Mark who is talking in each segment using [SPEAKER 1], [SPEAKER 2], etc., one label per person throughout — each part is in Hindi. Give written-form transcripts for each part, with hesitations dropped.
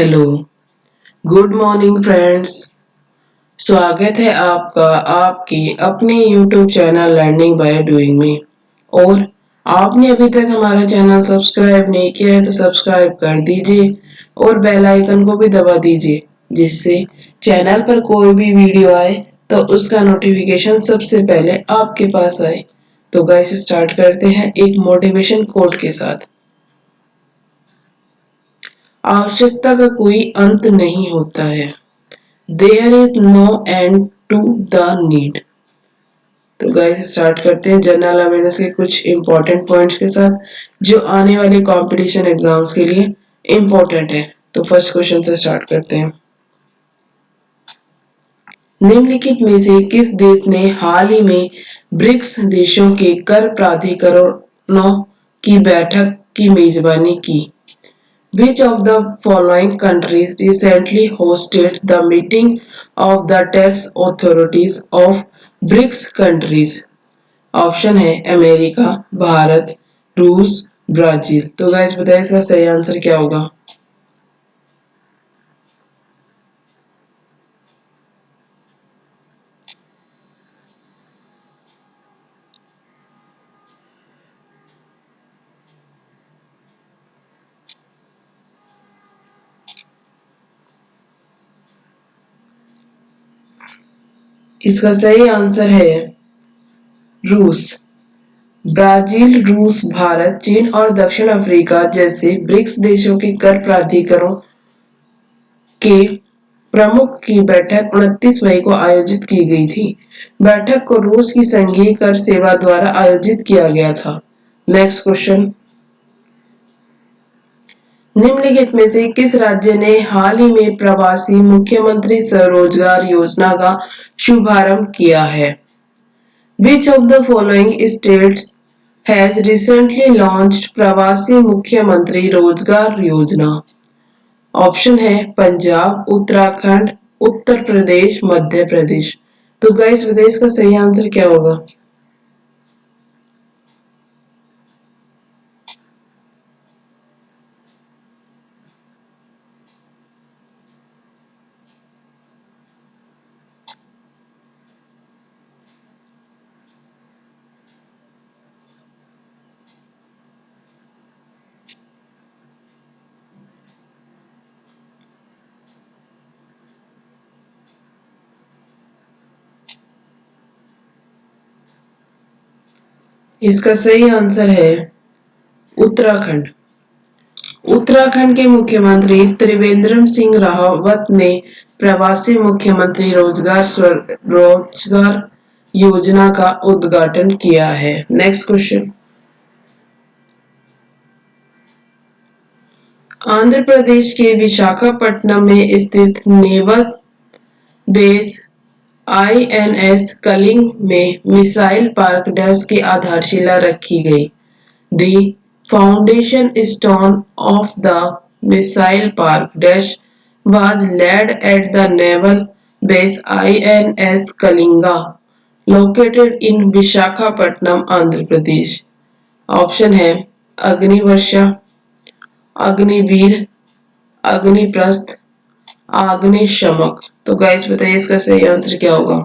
[SPEAKER 1] Hello, good morning friends. स्वागत है आपका आपके अपने YouTube channel learning by doing में। और आपने अभी तक हमारा चैनल सब्सक्राइब नहीं किया है तो सब्सक्राइब कर दीजिए और बेल आइकन को भी दबा दीजिए, जिससे चैनल पर कोई भी वीडियो आए तो उसका नोटिफिकेशन सबसे पहले आपके पास आए। तो गाइस स्टार्ट करते हैं एक मोटिवेशन कोट के साथ। आवश्यकता का कोई अंत नहीं होता है। There is no end to the need. तो गाइस स्टार्ट करते हैं जनरल अवेयरनेस के कुछ इंपॉर्टेंट पॉइंट्स के साथ जो आने वाले कंपटीशन एग्जाम्स के लिए इंपॉर्टेंट है। तो फर्स्ट क्वेश्चन से स्टार्ट करते हैं। निम्नलिखित में से किस देश ने हाल ही में ब्रिक्स देशों के कर प्राधिकरणों की बैठक की मेजबानी की? Which of the following countries recently hosted the meeting of the tax authorities of BRICS countries? Option है अमेरिका, भारत, रूस, ब्राजील। तो गाइस बताइए इसका सही आंसर क्या होगा? इसका सही आंसर है रूस। ब्राजील, रूस, भारत, चीन और दक्षिण अफ्रीका जैसे ब्रिक्स देशों के कर प्राधिकरणों के प्रमुख की बैठक 29 मई को आयोजित की गई थी। बैठक को रूस की संघीय कर सेवा द्वारा आयोजित किया गया था। Next question. निम्नलिखित में से किस राज्य ने हाल ही में प्रवासी मुख्यमंत्री स्वरोजगार योजना का शुभारंभ किया है? Which of the following states has recently launched प्रवासी मुख्यमंत्री रोजगार योजना? ऑप्शन है पंजाब, उत्तराखंड, उत्तर प्रदेश, मध्य प्रदेश। तो गाइस बताइए इसका सही आंसर क्या होगा? इसका सही आंसर है उत्तराखंड। उत्तराखंड के मुख्यमंत्री त्रिवेंद्र सिंह रावत ने प्रवासी मुख्यमंत्री रोजगार योजना का उद्घाटन किया है। Next question. आंध्र प्रदेश के विशाखापट्टनम में स्थित नेवल बेस आईएनएस कलिंग में मिसाइल पार्क डैश की आधारशिला रखी गई। The foundation stone of the missile park dash was laid at the naval base INS Kalinga, located in Visakhapatnam, Andhra Pradesh. Option है अग्निवर्षा, अग्निवीर, अग्निप्रस्थ, अग्निशमक। तो गाइस बताइए इसका सही आंसर क्या होगा?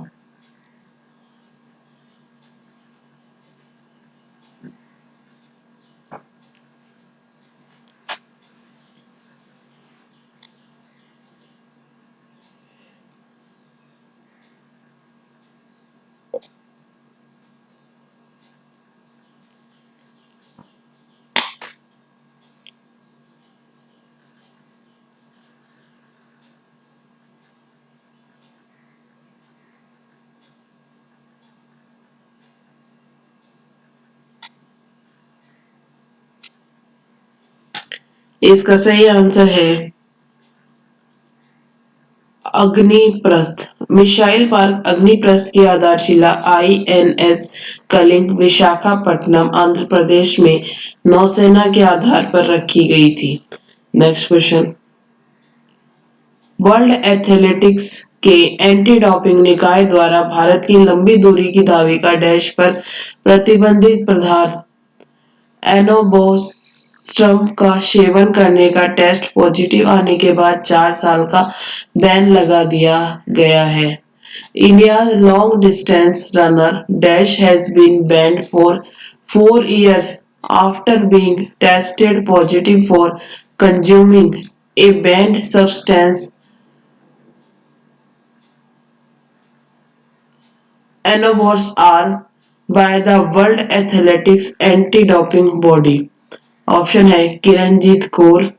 [SPEAKER 1] इसका सही आंसर है अग्निप्रस्थ। मिसाइल पार्क अग्निप्रस्थ की आधारशिला आईएनएस कलिंग विशाखापट्टनम आंध्र प्रदेश में नौसेना के आधार पर रखी गई थी। Next question. वर्ल्ड एथलेटिक्स के एंटी डोपिंग निकाय द्वारा भारत की लंबी दूरी की धाविका डैश पर प्रतिबंधित पदार्थ एनोबोस ट्रम्प का सेवन करने का टेस्ट पॉजिटिव आने के बाद 4 साल का बैन लगा दिया गया है। India's long distance runner Dash has been banned for 4 years after being tested positive for consuming a banned substance. Anabots are by the World Athletics Anti-Doping Body. Option है किरणजीत कौर,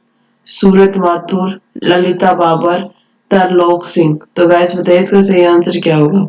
[SPEAKER 1] सूरत माथुर, ललिता बाबर, तरलोक सिंह। तो गाइस बताइए इसका सही आंसर क्या होगा।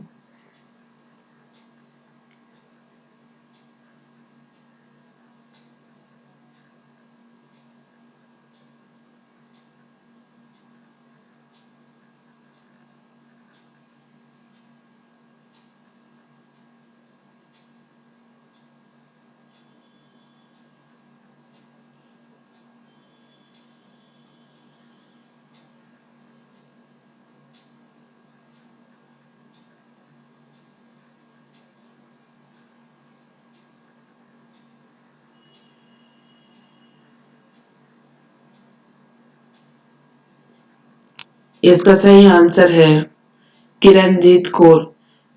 [SPEAKER 1] इसका सही आंसर है किरणजीत कौर।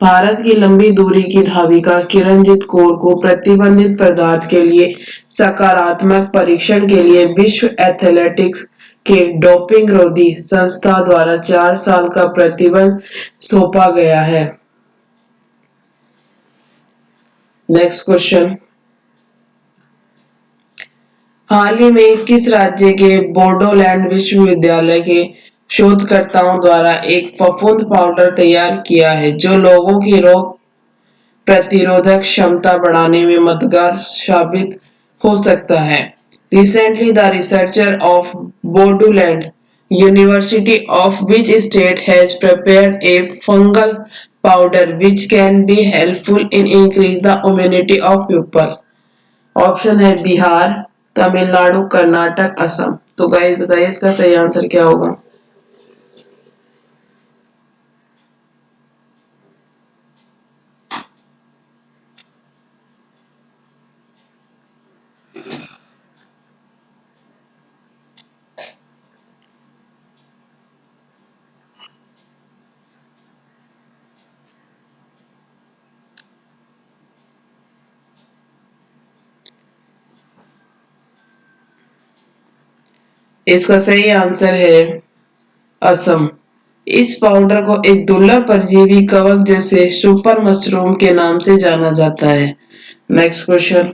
[SPEAKER 1] भारत की लंबी दूरी की धाविका किरणजीत कौर को प्रतिबंधित पदार्थ के लिए सकारात्मक परीक्षण के लिए विश्व एथलेटिक्स के डोपिंग रोधी संस्था द्वारा 4 साल का प्रतिबंध सौंपा गया है। Next question. हाल ही में किस राज्य के बोडोलैंड विश्वविद्यालय के शोधकर्ताओं द्वारा एक फफूंद पाउडर तैयार किया है जो लोगों की रोग प्रतिरोधक क्षमता बढ़ाने में मददगार साबित हो सकता है। Recently, the researcher of Bodoland University of which state has prepared a fungal powder which can be helpful in increase the immunity of people. Option है बिहार, तमिलनाडु, कर्नाटक, असम। तो गाइस बताइए इसका सही आंसर क्या होगा। इसका सही आंसर है असम। इस पाउडर को एक दुर्लभ परजीवी कवक जैसे सुपर मशरूम के नाम से जाना जाता है। Next question.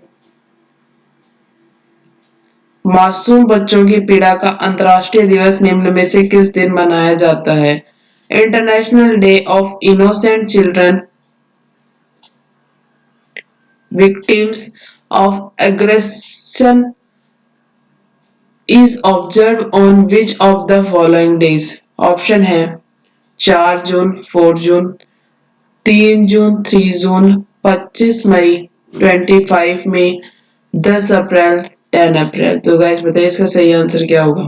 [SPEAKER 1] मासूम बच्चों की पीड़ा का अंतर्राष्ट्रीय दिवस निम्न में से किस दिन मनाया जाता है। International day of innocent children victims of aggression is observed on which of the following days? Option है 4 जून, 4 जून, 3 जून, 3 जून, 25 मई, 25 मई, 10 अप्रैल, 10 अप्रैल। तो गाइस बताइए इसका सही आंसर क्या होगा।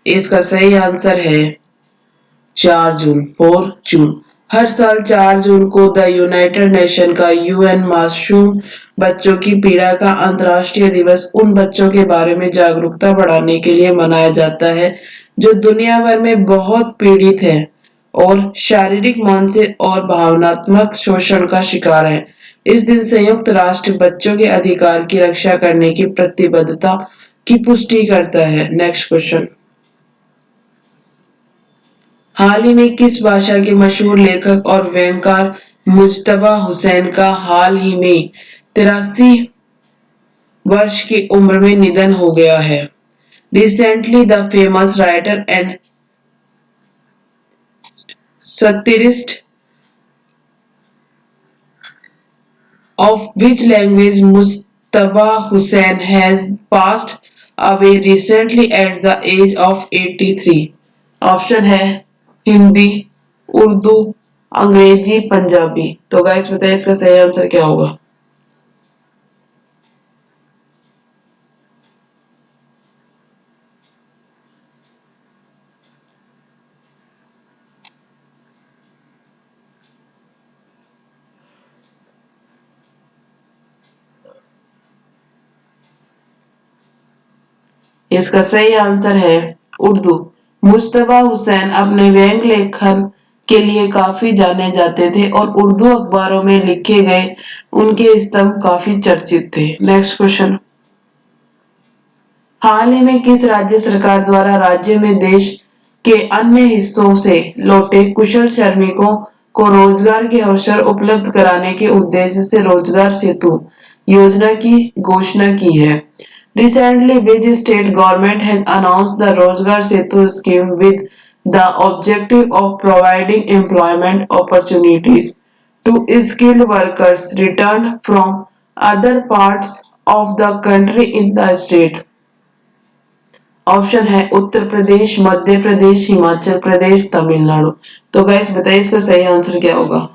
[SPEAKER 1] इसका सही आंसर है 4 जून, 4 जून। हर साल 4 जून को द यूनाइटेड नेशन का यूएन मासूम बच्चों की पीड़ा का अंतर्राष्ट्रीय दिवस उन बच्चों के बारे में जागरूकता बढ़ाने के लिए मनाया जाता है जो दुनिया भर में बहुत पीड़ित हैं और शारीरिक, मानसिक और भावनात्मक शोषण का शिकार हैं। इस दिन संयुक्त राष्ट्र बच्चों के अधिकार की रक्षा करने की प्रतिबद्धता की पुष्टि करता है। Next question. हाल ही में किस भाषा के मशहूर लेखक और व्यंगकार मुज्तबा हुसैन का हाल ही में 83 वर्ष की उम्र में निधन हो गया है। Recently, the famous writer and satirist of which language Mujtaba Hussain has passed away recently at the age of 83? Option है हिंदी, उर्दू, अंग्रेजी, पंजाबी। तो गाइस बताइए इसका सही आंसर क्या होगा। इसका सही आंसर है उर्दू। मुश्तबा हुसैन अपने व्यंग लेखन के लिए काफी जाने जाते थे और उर्दू अखबारों में लिखे गए उनके स्तंभ काफी चर्चित थे। Next question. हाल ही में किस राज्य सरकार द्वारा राज्य में देश के अन्य हिस्सों से लौटे कुशल श्रमिकों को रोजगार के अवसर उपलब्ध कराने के उद्देश्य से रोजगार सेतु योजना की घोषणा की है? Recently, which state government has announced the Rozgar Setu scheme with the objective of providing employment opportunities to skilled workers returned from other parts of the country in the state? Option है उत्तर प्रदेश, मध्य प्रदेश, हिमाचल प्रदेश, तमिलनाडु। तो गाइस बताइए इसका सही आंसर क्या होगा।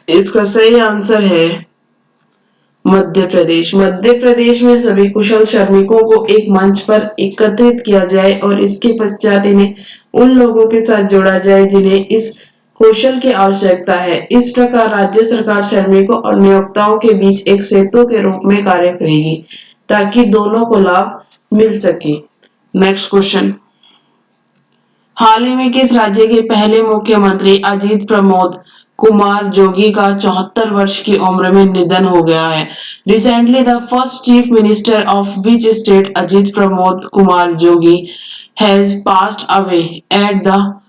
[SPEAKER 1] इसका सही आंसर है मध्य प्रदेश। मध्य प्रदेश में सभी कुशल श्रमिकों को एक मंच पर एकत्रित किया जाए और इसके पश्चात इन्हें उन लोगों के साथ जोड़ा जाए जिन्हें इस कौशल की आवश्यकता है। इस प्रकार राज्य सरकार श्रमिकों और नियोक्ताओं के बीच एक सेतु के रूप में कार्य करेगी ताकि दोनों को लाभ मिल सके। Next question. हाल ही में किस राज्य के पहले मुख्यमंत्री अजीत प्रमोद कुमार जोगी का 74 वर्ष की उम्र में निधन हो गया है? Recently the first chief minister of which state Ajit Pramod Kumar Jogi has passed away at the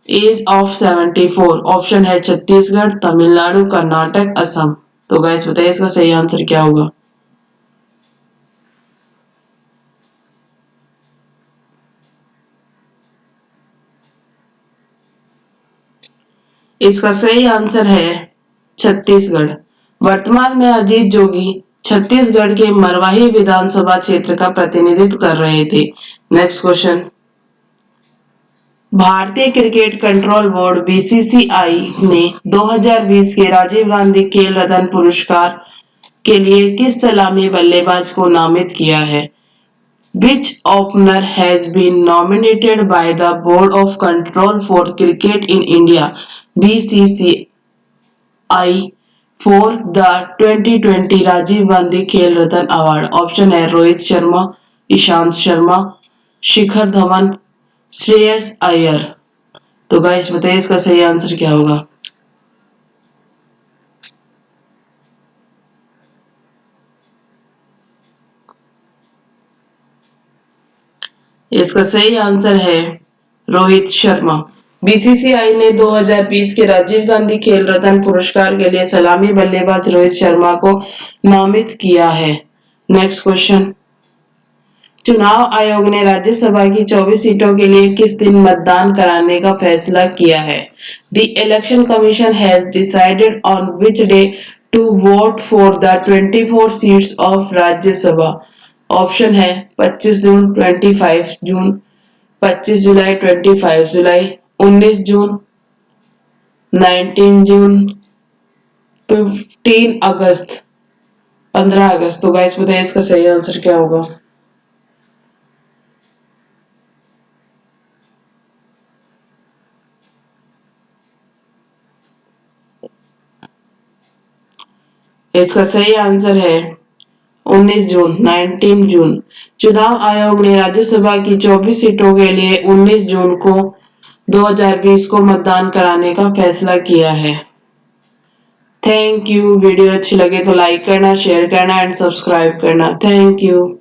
[SPEAKER 1] age of 74? Option है छत्तीसगढ़, तमिलनाडु, कर्नाटक, असम। तो गाइस बताइए इसका सही आंसर क्या होगा। इसका सही आंसर है छत्तीसगढ़। वर्तमान में अजीत जोगी छत्तीसगढ़ के मरवाही विधानसभा क्षेत्र का प्रतिनिधित्व कर रहे थे। Next question. भारतीय क्रिकेट कंट्रोल बोर्ड बीसीसीआई ने 2020 के राजीव गांधी खेल रत्न पुरस्कार के लिए किस सलामी बल्लेबाज को नामित किया है? Which opener has been nominated by the Board of Control for Cricket in India (BCCI) for the 2020 Rajiv Gandhi खेल रत्न अवार्ड? ऑप्शन है रोहित शर्मा, ईशांत शर्मा, शिखर धवन, श्रेयस अय्यर। तो गाइस बताइए इसका सही आंसर क्या होगा। इसका सही आंसर है रोहित शर्मा। बीसीसीआई ने 2020 के राजीव गांधी खेल रत्न पुरस्कार के लिए सलामी बल्लेबाज रोहित शर्मा को नामित किया है। Next question. चुनाव आयोग ने राज्यसभा की 24 सीटों के लिए किस दिन मतदान कराने का फैसला किया है? The election commission has decided on which day to vote for the 24 seats of Rajya Sabha. Option है 25 जून, 25 जून, 25 जुलाई, 25 जुलाई, 19 जून, 19 जून, 15 अगस्त, 15 अगस्त। तो गाइस बताइए इसका सही आंसर क्या होगा। इसका सही आंसर है 19 जून 19 जून। चुनाव आयोग ने राज्यसभा की 24 सीटों के लिए 19 जून को 2020 को मतदान कराने का फैसला किया है। Thank you. वीडियो अच्छी लगे तो लाइक करना, शेयर करना एंड सब्सक्राइब करना। Thank you.